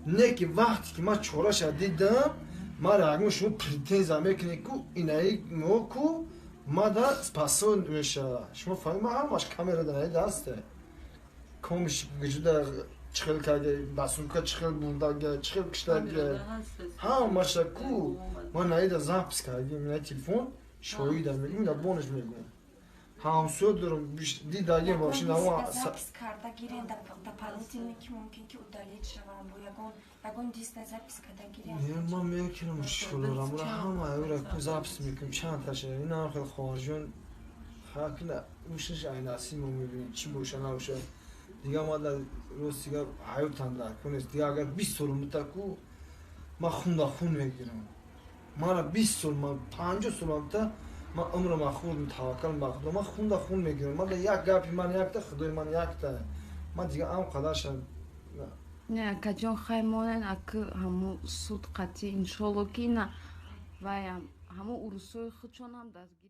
نه که وقتی که من چورش دیدم من راگم شما پرتنزا میکنی کو اینایی مو کو ما دا سپاسون میشه شما فهمی همش کامera داره دسته کمش وجوده چخل که باسون که چخل بونده چخل کشته همش کو من نایده زاپس کردیم نه تلفن شویی دارم میگم نه بونش میگم همسو دارم دیدگی باشین اما запись карта гирен дополнительно ки мумкин ки удалить шавам бо ягон диста запись карта гирен не من میکنم شلورم رو همه ایره کو زاپس میکنم چند تاشه اینا خیلی خارجون خاک نه موشش عیناسی مو میبینیم چی باشه نباشه دیگه ما در روز دیگه حیوتان در کنید دیگه اگر 20 سال متکو ما خون میگیرم ما 20 سال من 50 سال تا ما عمر ما خود متوکل به خدا ما خون میگیرم ما یک گپی من یک تا خدای من یک تا ما دیگه ام قداش نه کجان خیمانن اک همو سود قطعی انشالله که نه و همو ارسوی خودشون هم دستگیری